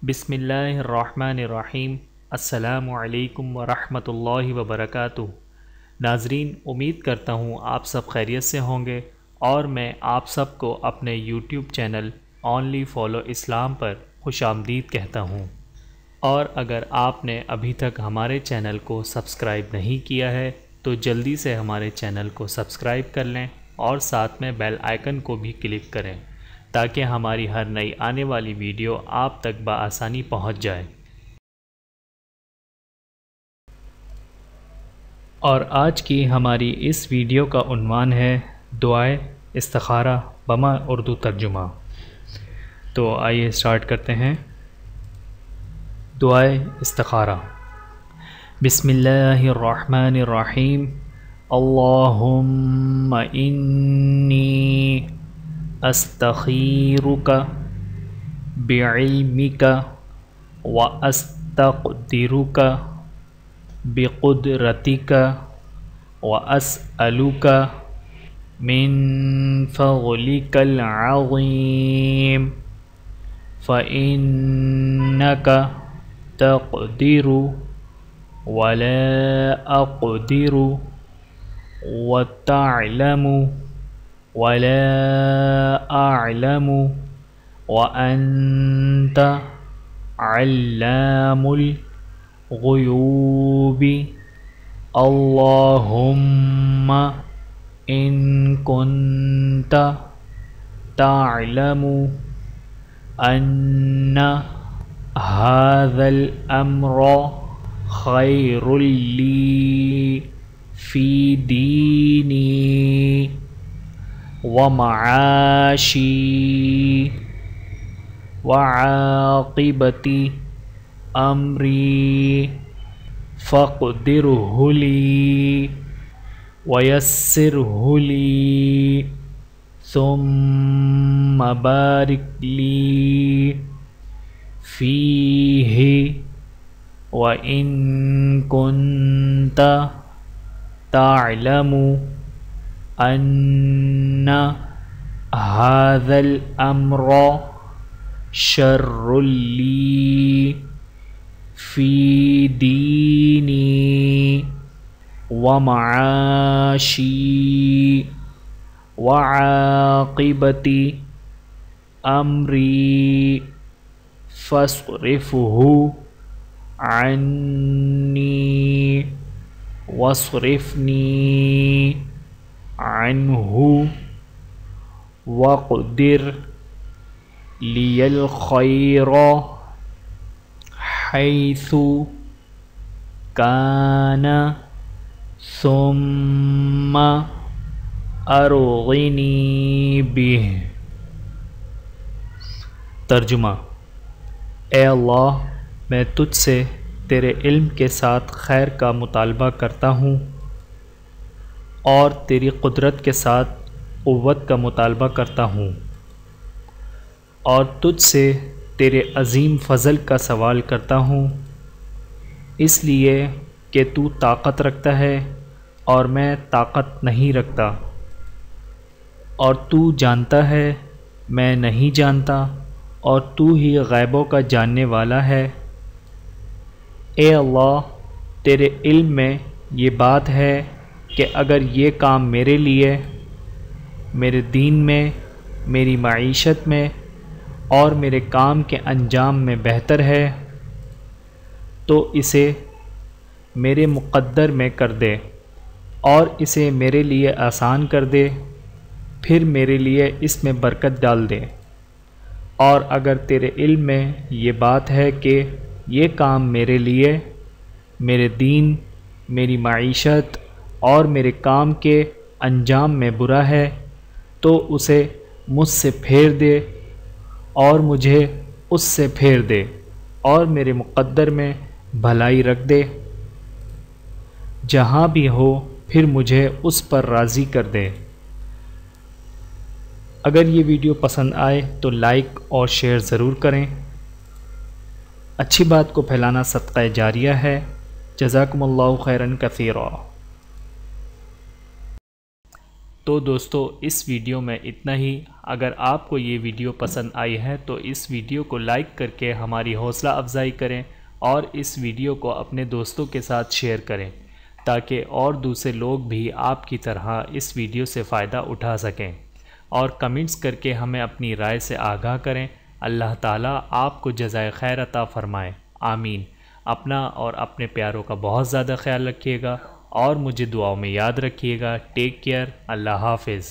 بسم اللہ الرحمن الرحیم۔ السلام علیکم ورحمۃ اللہ وبرکاتہ۔ ناظرین، امید کرتا ہوں آپ سب خیریت سے ہوں گے اور میں آپ سب کو اپنے یوٹیوب چینل اونلی فالو اسلام پر خوش آمدید کہتا ہوں۔ اور اگر آپ نے ابھی تک ہمارے چینل کو سبسکرائب نہیں کیا ہے تو جلدی سے ہمارے چینل کو سبسکرائب کر لیں اور ساتھ میں بیل آئیکن کو بھی کلک کریں تاکہ ہماری ہر نئی آنے والی ویڈیو آپ تک بآسانی پہنچ جائے۔ اور آج کی ہماری اس ویڈیو کا عنوان ہے دعائے استخارہ بما اردو ترجمہ۔ تو آئیے سٹارٹ کرتے ہیں۔ دعائے استخارہ۔ بسم اللہ الرحمن الرحیم۔ اللہم انی استخیرک بعلمک واستقدرک بقدرتک واسألک من فضلک العظیم فإنک تقدر ولا اقدر وتعلم ولا اعلم وانت علام الغیوب۔ اللہم ان کنت تعلم ان هذا الامر خیر لی فی دینی ومعاشی وعاقبت امری فاقدرہ لی ویسرہ لی ثم بارک لی فیہ وَإِن كُنتَ تَعْلَمُ أَنَّ هَذَا الْأَمْرَ شَرٌّ لِّي فِي دِينِي وَمَعَاشِي وَعَاقِبَةِ أَمْرِي فاصرفه عنی واصرفنی عنہ واقدر لی الخیر حیث کان ثم ارغنی بہ۔ ترجمہ۔ اے اللہ، میں تجھ سے تیرے علم کے ساتھ خیر کا مطالبہ کرتا ہوں اور تیری قدرت کے ساتھ قوت کا مطالبہ کرتا ہوں، اور تجھ سے تیرے عظیم فضل کا سوال کرتا ہوں، اس لیے کہ تو طاقت رکھتا ہے اور میں طاقت نہیں رکھتا، اور تو جانتا ہے میں نہیں جانتا، اور تو ہی غیبوں کا جاننے والا ہے۔ اے اللہ، تیرے علم میں یہ بات ہے کہ اگر یہ کام میرے لیے، میرے دین میں، میری معیشت میں اور میرے کام کے انجام میں بہتر ہے تو اسے میرے مقدر میں کر دے اور اسے میرے لیے آسان کر دے، پھر میرے لیے اس میں برکت ڈال دے۔ اور اگر تیرے علم میں یہ بات ہے کہ یہ کام میرے لیے، میرے دین، میری معیشت اور میرے کام کے انجام میں برا ہے تو اسے مجھ سے پھیر دے اور مجھے اس سے پھیر دے اور میرے مقدر میں بھلائی رکھ دے، جہاں بھی ہو پھر مجھے اس پر راضی کر دے۔ اگر یہ ویڈیو پسند آئے تو لائک اور شیئر ضرور کریں۔ اچھی بات کو پھیلانا صدقہ جاریہ ہے۔ جزاکم اللہ خیرا کثیرا۔ تو دوستو اس ویڈیو میں اتنا ہی۔ اگر آپ کو یہ ویڈیو پسند آئی ہے تو اس ویڈیو کو لائک کر کے ہماری حوصلہ افزائی کریں اور اس ویڈیو کو اپنے دوستوں کے ساتھ شیئر کریں تاکہ اور دوسرے لوگ بھی آپ کی طرح اس ویڈیو سے فائدہ اٹھا سکیں، اور کمنٹس کر کے ہمیں اپنی رائے سے آگاہ کریں۔ اللہ تعالیٰ آپ کو جزائے خیر عطا فرمائے، آمین۔ اپنا اور اپنے پیاروں کا بہت زیادہ خیال رکھیے گا اور مجھے دعاؤں میں یاد رکھیے گا۔ ٹیک کیئر، اللہ حافظ۔